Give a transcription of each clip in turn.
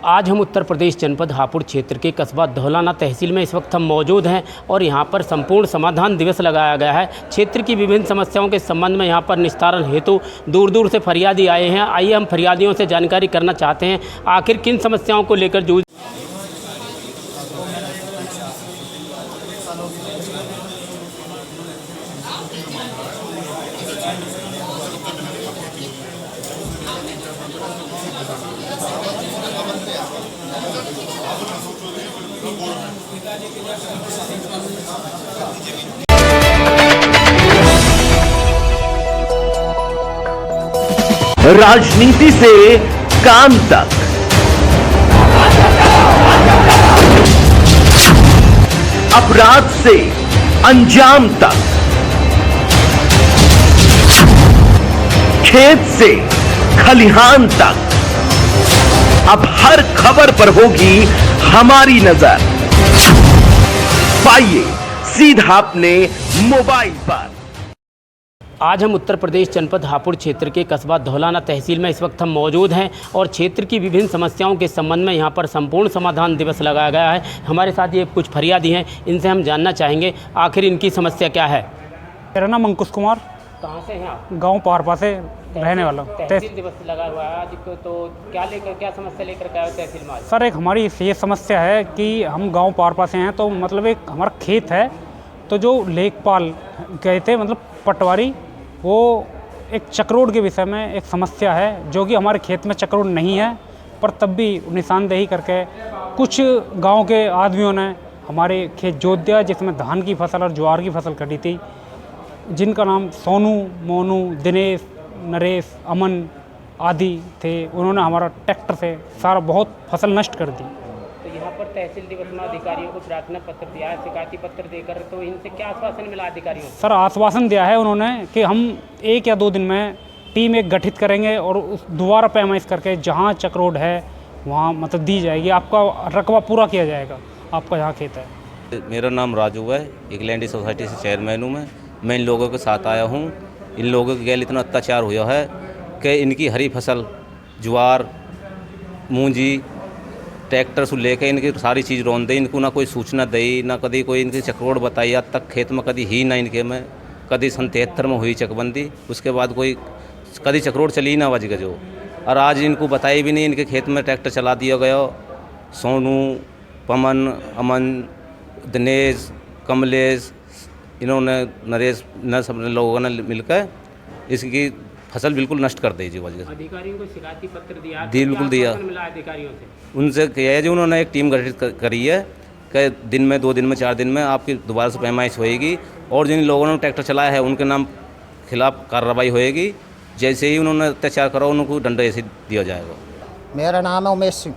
आज हम उत्तर प्रदेश जनपद हापुड़ क्षेत्र के कस्बा धौलाना तहसील में इस वक्त हम मौजूद हैं और यहाँ पर संपूर्ण समाधान दिवस लगाया गया है। क्षेत्र की विभिन्न समस्याओं के संबंध में यहाँ पर निस्तारण हेतु दूर दूर से फरियादी आए हैं। आइए हम फरियादियों से जानकारी करना चाहते हैं आखिर किन समस्याओं को लेकर जूझ। राजनीति से काम तक, अपराध से अंजाम तक, खेत से खलिहान तक, अब हर खबर पर होगी हमारी नजर। पाइए सीधा अपने मोबाइल पर। आज हम उत्तर प्रदेश जनपद हापुड़ क्षेत्र के कस्बा धौलाना तहसील में इस वक्त हम मौजूद हैं और क्षेत्र की विभिन्न समस्याओं के संबंध में यहाँ पर संपूर्ण समाधान दिवस लगाया गया है। हमारे साथ ये कुछ फरियादी हैं, इनसे हम जानना चाहेंगे आखिर इनकी समस्या क्या है। मेरा नाम अंकुश कुमार। कहाँ से हैं आप? गांव पहाड़पा से रहने वाला हूँ। तहसील दिवस लगा हुआ है आज, तो क्या समस्या लेकर के आए हो तहसील में आज? सर, एक हमारी ये समस्या है कि हम गांव पहाड़पा से हैं, तो मतलब एक हमारा खेत है, तो जो लेखपाल गए थे मतलब पटवारी, वो एक चक्रोड के विषय में एक समस्या है जो कि हमारे खेत में चक्रोड नहीं है, पर तब भी निशानदेही करके कुछ गांव के आदमियों ने हमारे खेत जोत दिया, जिसमें धान की फसल और ज्वार की फसल कटी थी, जिनका नाम सोनू, मोनू, दिनेश, नरेश, अमन आदि थे। उन्होंने हमारा ट्रैक्टर से सारा बहुत फसल नष्ट कर दी। तो यहाँ पर तहसील दिवस में अधिकारियों को प्रार्थना पत्र दिया है, शिकायती पत्र देकर, तो इनसे क्या आश्वासन मिला अधिकारियों से? सर, आश्वासन दिया है उन्होंने कि हम 1 या 2 दिन में टीम एक गठित करेंगे और उस दोबारा पैमाइश करके जहाँ चक्रोड है वहाँ मतलब दी जाएगी, आपका रकबा पूरा किया जाएगा, आपका जहाँ खेत है। मेरा नाम राजू है, एक लैंड सोसाइटी से चेयरमैन हूँ मैं इन लोगों के साथ आया हूँ। इन लोगों के गैल इतना अत्याचार हुआ है कि इनकी हरी फसल, ज्वार, मूंजी, ट्रैक्टर से लेके इनकी सारी चीज़ रोन दे, इनको ना कोई सूचना दई, ना कभी कोई इनकी चक्रोड बताई, आज तक खेत में कभी ही ना इनके में कभी 73 में हुई चकबंदी, उसके बाद कोई कभी चक्रोड चली ना वज गजो, और आज इनको बताई भी नहीं। इनके खेत में ट्रैक्टर चला दिया गया। सोनू, पमन, अमन, दिनेश, कमलेश, इन्होंने नरेश न सब लोगों ने मिलकर इसकी फसल बिल्कुल नष्ट कर दी जी वजह से। अधिकारियों को शिकायती पत्र दिया? बिल्कुल दिया। मिला अधिकारियों से? उनसे किया है जो उन्होंने एक टीम गठित करी है कि दिन में 2 दिन में 4 दिन में आपकी दोबारा से पैमाइश होएगी और जिन लोगों ने ट्रैक्टर चलाया है उनके नाम खिलाफ कार्रवाई होएगी। जैसे ही उन्होंने अत्याचार करा उनको दंड ऐसे दिया जाएगा। मेरा नाम है उमेश सिंह।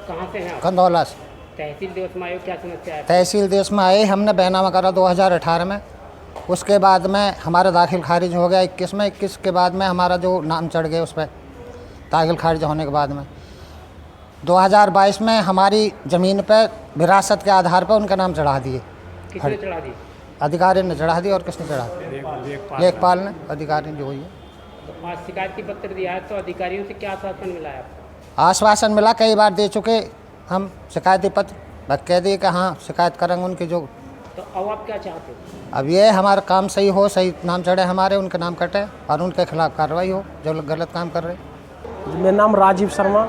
कहाँ से हैं? कंदौला से। तहसील दिवस में आए, क्या समस्या है? तहसील दिवस में आए, हमने बैनामा करा 2018 में, उसके बाद में हमारा दाखिल खारिज हो गया 21 में। 21 के बाद में हमारा जो नाम चढ़ गया उस पर दाखिल खारिज होने के बाद में 2022 में हमारी ज़मीन पर विरासत के आधार पर उनका नाम चढ़ा दिए। किसने चढ़ा दी? अधिकारी ने चढ़ा दी। और किसने चढ़ा दी? लेखपाल ने, अधिकारी जो हुई है। तो आज शिकायती पत्र दिया है, तो अधिकारियों से क्या आश्वासन मिला है आपको? आश्वासन मिला, कई बार दे चुके हम शिकायती पत्र, बस कह दिए कि हाँ शिकायत करेंगे उनकी। जो तो अब आप क्या चाहते हो? अब ये हमारा काम सही हो, सही नाम चढ़े हमारे, उनके नाम कटे और उनके खिलाफ कार्रवाई हो जो लोग गलत काम कर रहे हैं। मेरा नाम राजीव शर्मा।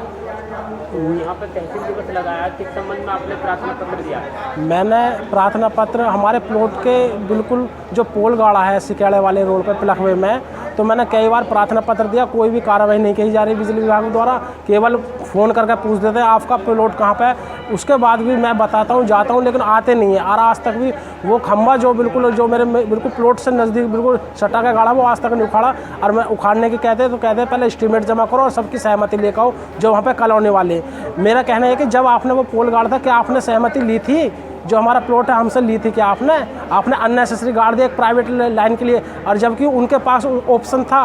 यहाँ पर तहसील दिवस लगाया, किस संबंध में आपने प्रार्थना पत्र दिया? मैंने प्रार्थना पत्र हमारे प्लॉट के बिल्कुल जो पोल गाड़ा है सिकेड़े वाले रोड पर पिलखवे में, तो मैंने कई बार प्रार्थना पत्र दिया, कोई भी कार्रवाई नहीं की जा रही बिजली विभाग द्वारा। केवल फ़ोन करके पूछ देते हैं आपका प्लॉट कहाँ पे है। उसके बाद भी मैं बताता हूँ, जाता हूँ, लेकिन आते नहीं है। और आज तक भी वो खंभा जो मेरे बिल्कुल प्लॉट से नज़दीक बिल्कुल सटा का गाड़ा, वो आज तक नहीं उखाड़ा। और मैं उखाड़ने की कहते तो कहते पहले एस्टीमेट जमा करो और सबकी सहमति लेकर आओ जो वहाँ पर कल होने वाले। मेरा कहना है कि जब आपने वो पोल गाड़ा था, क्या आपने सहमति ली थी? जो हमारा प्लॉट है हमसे ली थी क्या आपने अननेसेसरी गाड़ दिया एक प्राइवेट लाइन के लिए, और जबकि उनके पास ऑप्शन था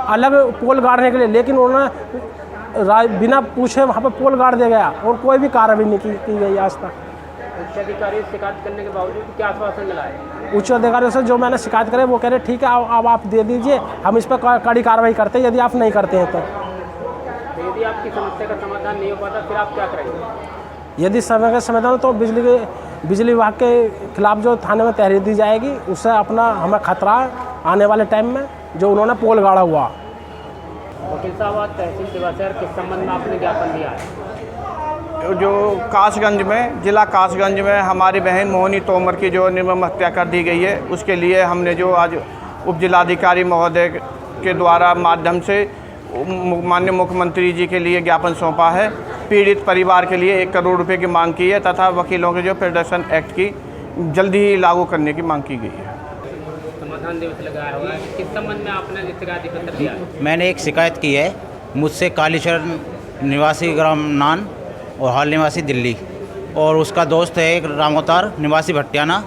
अलग पोल गाड़ने के लिए, लेकिन उन्होंने बिना पूछे वहाँ पे पोल गाड़ दिया गया और कोई भी कार्रवाई नहीं की गई आज तक। उच्च अधिकारी से शिकायत करने के बावजूद क्या आश्वासन मिला है? उच्च अधिकारियों से जो मैंने शिकायत करे वो कह रहे ठीक है अब आप दे दीजिए, हम इस पर कड़ी कार्रवाई करते हैं यदि आप नहीं करते हैं तो। यदि आप आपकी समस्या का समाधान नहीं हो पाता फिर आप क्या करेंगे? यदि समय का समाधान तो बिजली विभाग के खिलाफ जो थाने में तहरीर दी जाएगी, उससे अपना हमें खतरा आने वाले टाइम में जो उन्होंने पोल गाड़ा हुआ। वकील साहब, आज तहसील देवासर किस संबंध में आपने ज्ञापन दिया है? जो कासगंज में, जिला कासगंज में हमारी बहन मोहिनी तोमर की जो निर्मम हत्या कर दी गई है, उसके लिए हमने जो आज उप जिलाधिकारी महोदय के द्वारा माध्यम से माननीय मुख्यमंत्री जी के लिए ज्ञापन सौंपा है। पीड़ित परिवार के लिए 1 करोड़ रुपए की मांग की है तथा वकीलों के जो फेडरेशन एक्ट की जल्दी ही लागू करने की मांग की गई है। समाधान दिवस लगाया हुआ है, किस संबंध में आपने शिकायत पत्र दिया है? मैंने एक शिकायत की है, मुझसे कालीचरण निवासी ग्राम नान और हाल निवासी दिल्ली, और उसका दोस्त है एक रामोतार निवासी भट्टियाना,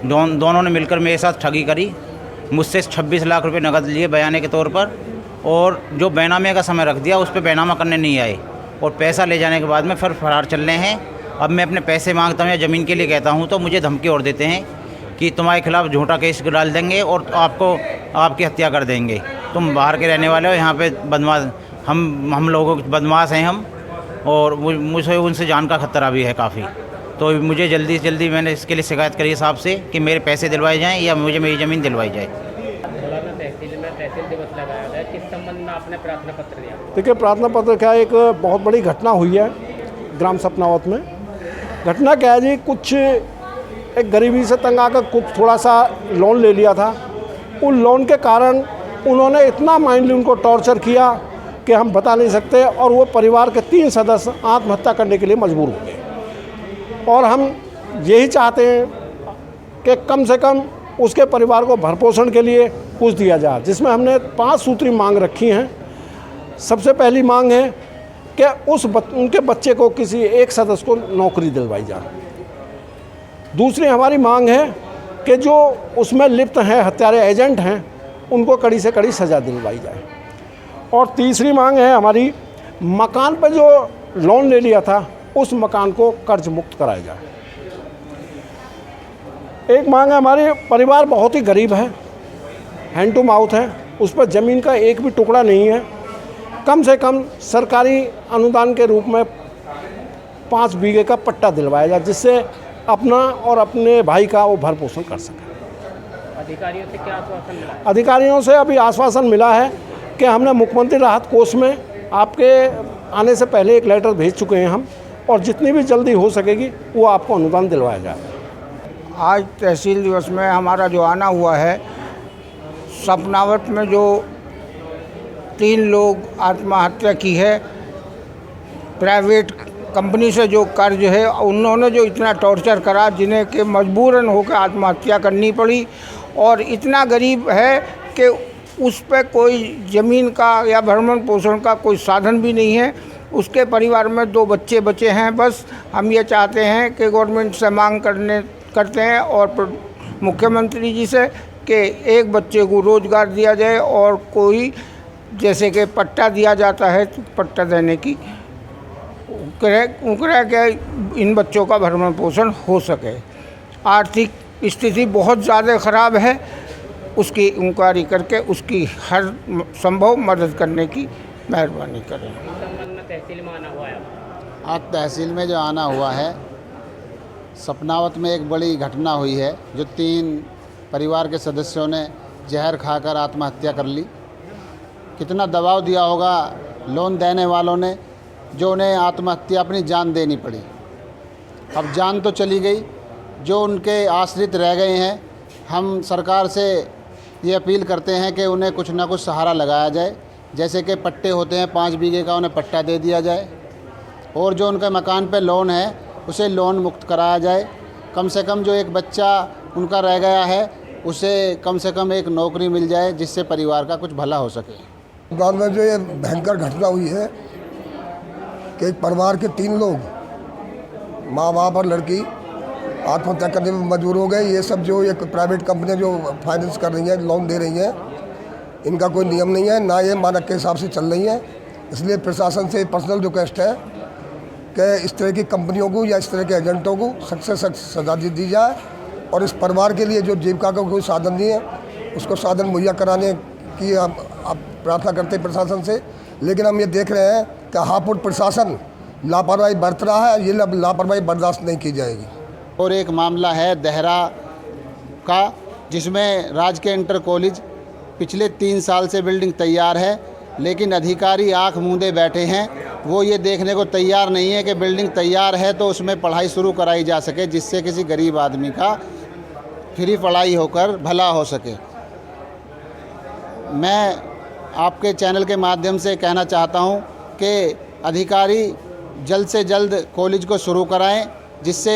दोनों ने मिलकर मेरे साथ ठगी करी। मुझसे 26 लाख रुपए नकद लिए बयाने के तौर पर, और जो बैनामे का समय रख दिया उस पर बैनामा करने नहीं आए, और पैसा ले जाने के बाद में फिर फरार चल रहे हैं। अब मैं अपने पैसे मांगता हूँ या ज़मीन के लिए कहता हूँ तो मुझे धमकी और देते हैं कि तुम्हारे खिलाफ झूठा केस डाल देंगे और आपकी हत्या कर देंगे, तुम बाहर के रहने वाले हो, यहाँ पे बदमाश हम लोगों के बदमाश हैं हम, और मुझे उनसे जान का खतरा भी है काफ़ी। तो मुझे जल्दी से जल्दी मैंने इसके लिए शिकायत करी साहब से कि मेरे पैसे दिलवाए जाएँ या मुझे मेरी ज़मीन दिलवाई जाए। तहसील में तहसील दिवस लगाया गया, किस संबंध में आपने प्रार्थना पत्र दिया? देखिए, प्रार्थना पत्र क्या, एक बहुत बड़ी घटना हुई है ग्राम सपनावत में। घटना क्या है जी, कुछ एक गरीबी से तंग आकर कुछ थोड़ा सा लोन ले लिया था। उन लोन के कारण उन्होंने इतना माइंडली उनको टॉर्चर किया कि हम बता नहीं सकते, और वो परिवार के 3 सदस्य आत्महत्या करने के लिए मजबूर हो गए। और हम यही चाहते हैं कि कम से कम उसके परिवार को भरपोषण के लिए कुछ दिया जाए, जिसमें हमने 5 सूत्री मांग रखी हैं। सबसे पहली मांग है कि उनके बच्चे को किसी एक सदस्य को नौकरी दिलवाई जाए। दूसरी हमारी मांग है कि जो उसमें लिप्त हैं, हत्यारे एजेंट हैं, उनको कड़ी से कड़ी सज़ा दिलवाई जाए। और तीसरी मांग है हमारी, मकान पर जो लोन ले लिया था उस मकान को कर्ज मुक्त कराया जाए। एक मांग है हमारी, परिवार बहुत ही गरीब है, हैंड टू माउथ है, उस पर ज़मीन का एक भी टुकड़ा नहीं है। कम से कम सरकारी अनुदान के रूप में 5 बीघे का पट्टा दिलवाया जाए, जिससे अपना और अपने भाई का वो भर पोषण कर सके। अधिकारियों से क्या आश्वासन मिला है? अधिकारियों से अभी आश्वासन मिला है कि हमने मुख्यमंत्री राहत कोष में आपके आने से पहले एक लेटर भेज चुके हैं हम, और जितनी भी जल्दी हो सकेगी वो आपको अनुदान दिलवाया जाए। आज तहसील दिवस में हमारा जो आना हुआ है, सपनावत में जो 3 लोग आत्महत्या की है, प्राइवेट कंपनी से जो कर्ज है, उन्होंने जो इतना टॉर्चर करा, जिन्हें कि मजबूरन होकर आत्महत्या करनी पड़ी, और इतना गरीब है कि उस पर कोई ज़मीन का या भरण पोषण का कोई साधन भी नहीं है। उसके परिवार में 2 बच्चे बचे हैं। बस हम ये चाहते हैं कि गवर्नमेंट से मांग करते हैं और मुख्यमंत्री जी से कि एक बच्चे को रोज़गार दिया जाए, और कोई जैसे कि पट्टा दिया जाता है तो पट्टा देने की उकरा के इन बच्चों का भरण पोषण हो सके। आर्थिक स्थिति बहुत ज़्यादा ख़राब है, उसकी इंक्वायरी करके उसकी हर संभव मदद करने की मेहरबानी करें। तहसील में आना हुआ है? आज तहसील में जो आना हुआ है, सपनावत में एक बड़ी घटना हुई है, जो 3 परिवार के सदस्यों ने जहर खाकर आत्महत्या कर ली। कितना दबाव दिया होगा लोन देने वालों ने, जो उन्हें आत्महत्या अपनी जान देनी पड़ी। अब जान तो चली गई, जो उनके आश्रित रह गए हैं, हम सरकार से ये अपील करते हैं कि उन्हें कुछ ना कुछ सहारा लगाया जाए। जैसे कि पट्टे होते हैं, 5 बीघे का उन्हें पट्टा दे दिया जाए, और जो उनके मकान पे लोन है उसे लोन मुक्त कराया जाए। कम से कम जो एक बच्चा उनका रह गया है, उसे कम से कम एक नौकरी मिल जाए, जिससे परिवार का कुछ भला हो सके। गाँव में जो ये भयंकर घटना हुई है कि एक परिवार के 3 लोग, माँ बाप और लड़की, आत्महत्या करने में मजबूर हो गए। ये सब जो एक प्राइवेट कंपनियां जो फाइनेंस कर रही हैं, लोन दे रही हैं, इनका कोई नियम नहीं है, ना ये मानक के हिसाब से चल रही हैं। इसलिए प्रशासन से पर्सनल रिक्वेस्ट है कि इस तरह की कंपनियों को या इस तरह के एजेंटों को सख्त से सख्त सजा दी जाए, और इस परिवार के लिए जो जीविका का कोई साधन नहीं है, उसको साधन मुहैया कराने की हम प्रार्थना करते हैं प्रशासन से। लेकिन हम ये देख रहे हैं कि हापुड़ प्रशासन लापरवाही बरत रहा है, ये लापरवाही बर्दाश्त नहीं की जाएगी। और एक मामला है देहरा का, जिसमें राजकीय इंटर कॉलेज पिछले 3 साल से बिल्डिंग तैयार है, लेकिन अधिकारी आंख मूंदे बैठे हैं। वो ये देखने को तैयार नहीं है कि बिल्डिंग तैयार है तो उसमें पढ़ाई शुरू कराई जा सके, जिससे किसी गरीब आदमी का फ्री पढ़ाई होकर भला हो सके। मैं आपके चैनल के माध्यम से कहना चाहता हूं कि अधिकारी जल्द से जल्द कॉलेज को शुरू कराएं, जिससे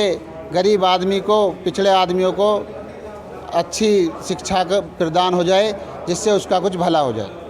गरीब आदमी को, पिछड़े आदमियों को अच्छी शिक्षा प्रदान हो जाए, जिससे उसका कुछ भला हो जाए।